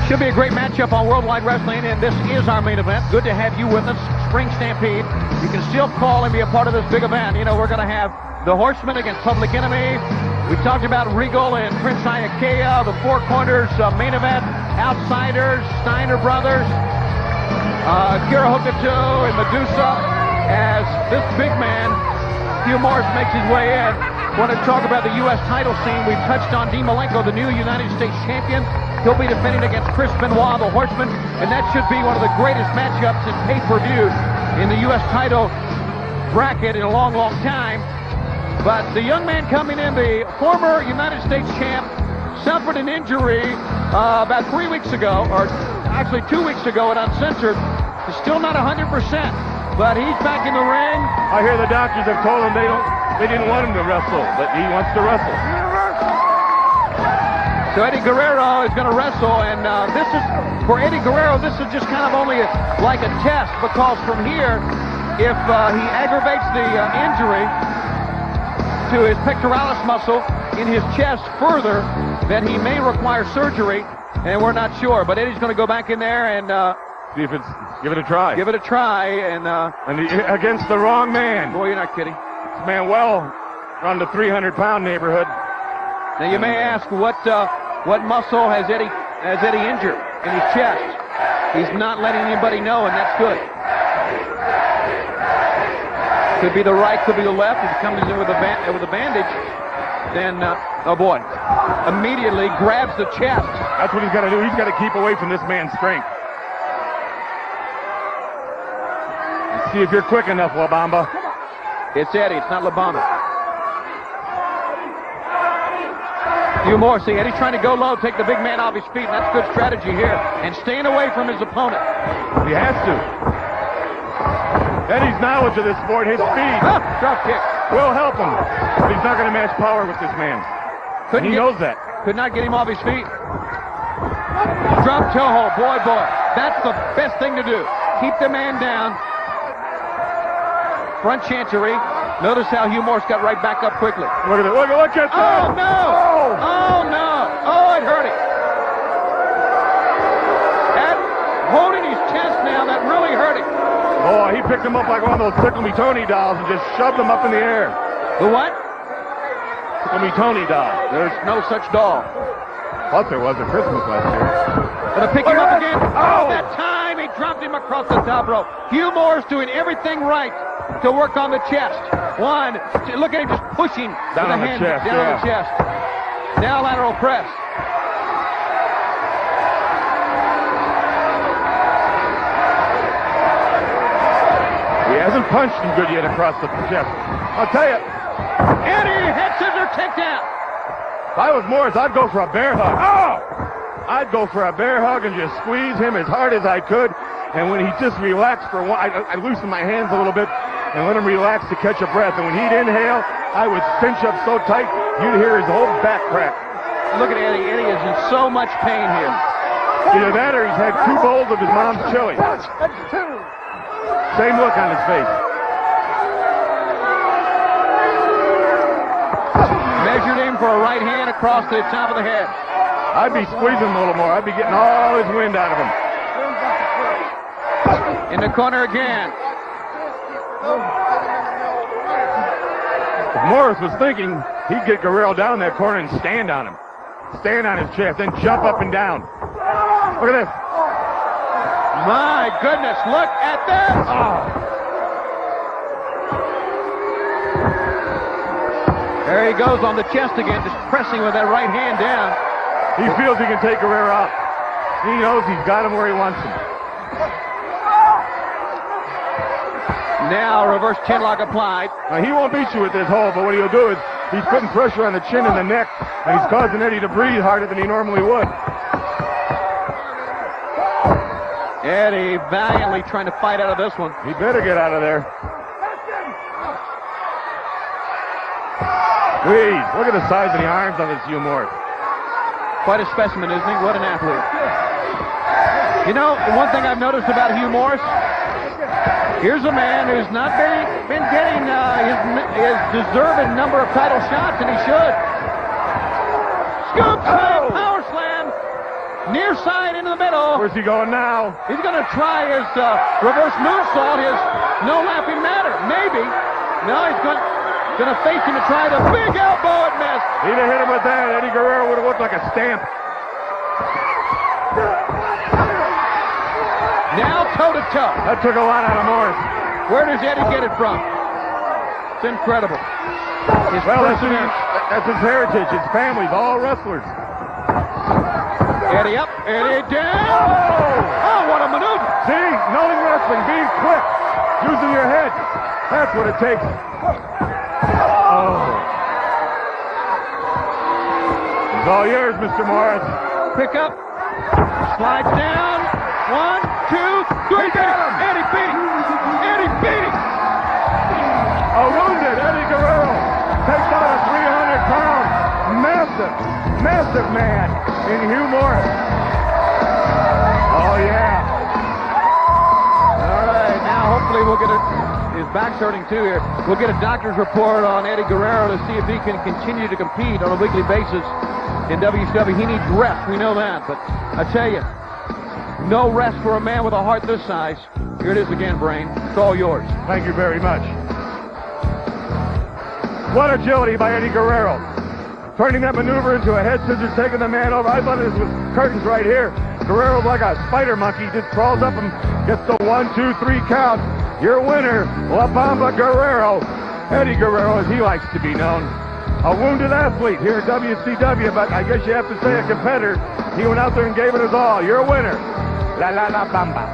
Should be a great matchup on Worldwide Wrestling, and this is our main event. Good to have you with us, Spring Stampede. You can still call and be a part of this big event. You know, we're going to have the Horsemen against Public Enemy. We talked about Regal and Prince Iakea, the Four Corners main event, Outsiders, Steiner Brothers, Akira Hokuto and Medusa, as this big man, Hugh Morrus, makes his way in. Want to talk about the U.S. title scene. We've touched on Dean Malenko, the new United States champion. He'll be defending against Chris Benoit, the Horseman, and that should be one of the greatest matchups in pay-per-view in the U.S. title bracket in a long, long time. But the young man coming in, the former United States champ, suffered an injury about 3 weeks ago, or actually 2 weeks ago at Uncensored. He's still not 100%, but he's back in the ring. I hear the doctors have told him they didn't want him to wrestle, but he wants to wrestle. So Eddie Guerrero is going to wrestle, and this is, for Eddie Guerrero, this is just kind of only like a test, because from here, if he aggravates the injury to his pectoralis muscle in his chest further, then he may require surgery, and we're not sure. But Eddie's going to go back in there and see if it's, give it a try. Give it a try, and against the wrong man. Boy, you're not kidding. This man well around the 300-pound neighborhood. Now you may ask, what muscle has Eddie injured in his chest? He's not letting anybody know, and that's good. Could be the right, could be the left. If he comes in with a bandage, then oh boy, immediately grabs the chest. That's what he's got to do. He's got to keep away from this man's strength. Let's see if you're quick enough, La Bamba. It's Eddie, it's not La Bamba. Hugh Morrus, see Eddie trying to go low, take the big man off his feet, and that's good strategy here, and staying away from his opponent. He has to. Eddie's knowledge of this sport, his speed, drop kick, will help him, but he's not going to match power with this man. He knows that. Could not get him off his feet. Drop toe hold, boy, that's the best thing to do. Keep the man down. Front chancery. Notice how Hugh Morrus got right back up quickly. Look at it. Look at that. Oh, no. Oh, no. Oh, it hurt him. That, holding his chest now, that really hurt him. Oh, he picked him up like one of those Tickle Me Tony dolls and just shoved him up in the air. The what? Tickle Me Tony doll. There's no such doll. Thought there was at Christmas last year. Gonna pick him up again. Oh, that time he dropped him across the top rope. Hugh Morrus doing everything right to work on the chest. One, look at him just pushing down on the chest. Down on the chest. Now lateral press. He hasn't punched him good yet across the chest. I'll tell you. Eddie, head scissor takedown. If I was Morrus, I'd go for a bear hug. Oh! I'd go for a bear hug and just squeeze him as hard as I could. And when he just relaxed for one, I loosened my hands a little bit and let him relax to catch a breath. And when he'd inhale, I would cinch up so tight, you'd hear his whole back crack. Look at Eddie. Eddie is in so much pain here. Either that or he's had 2 bowls of his mom's chili. Same look on his face. Measured him for a right hand across the top of the head. I'd be squeezing him a little more. I'd be getting all his wind out of him. In the corner again. If Morrus was thinking he'd get Guerrero down in that corner and stand on him. Stand on his chest, then jump up and down. Look at this. My goodness, look at this. Oh. There he goes on the chest again, just pressing with that right hand down. He feels he can take Guerrero out. He knows he's got him where he wants him. Now reverse chinlock applied. Now he won't beat you with this hold, but what he'll do is he's putting pressure on the chin and the neck, and he's causing Eddie to breathe harder than he normally would. Eddie valiantly trying to fight out of this one. He better get out of there. Please, look at the size of the arms on this Hugh Morrus. Quite a specimen, isn't he? What an athlete. You know, one thing I've noticed about Hugh Morrus, here's a man who's not been getting his deserved number of title shots, and he should. Scoop slam, power slam. Near side into the middle. Where's he going now? He's going to try his reverse moonsault, his no laughing matter. Maybe. No, he's going to face him to try the big elbow and miss. He'd have hit him with that. Eddie Guerrero would have looked like a stamp. Now toe-to-toe. That took a lot out of Morrus. Where does Eddie get it from? It's incredible. His perseverance. That's his heritage. His family's all wrestlers. Eddie up, Eddie down. Oh, what a maneuver. See, knowing wrestling, being quick, using your head. That's what it takes. Oh. It's all yours, Mr. Morrus. Pick up. Slides down. 1, 2, 3. Eddie beat him. Eddie beat him. A wounded Eddie Guerrero takes on a 300-pound, massive man in Hugh Morrus. Oh, yeah. All right, now hopefully we'll get his back's hurting too here. We'll get a doctor's report on Eddie Guerrero to see if he can continue to compete on a weekly basis in WCW. He needs rest, we know that, but I tell you, no rest for a man with a heart this size. Here it is again, Brain. It's all yours. Thank you very much. What agility by Eddie Guerrero. Turning that maneuver into a head scissors, taking the man over. I thought this was curtains right here. Guerrero's like a spider monkey. Just crawls up and gets the 1, 2, 3 count. Your winner, La Bamba Guerrero. Eddie Guerrero, as he likes to be known. A wounded athlete here at WCW, but I guess you have to say a competitor. He went out there and gave it his all. Your winner, La Bamba.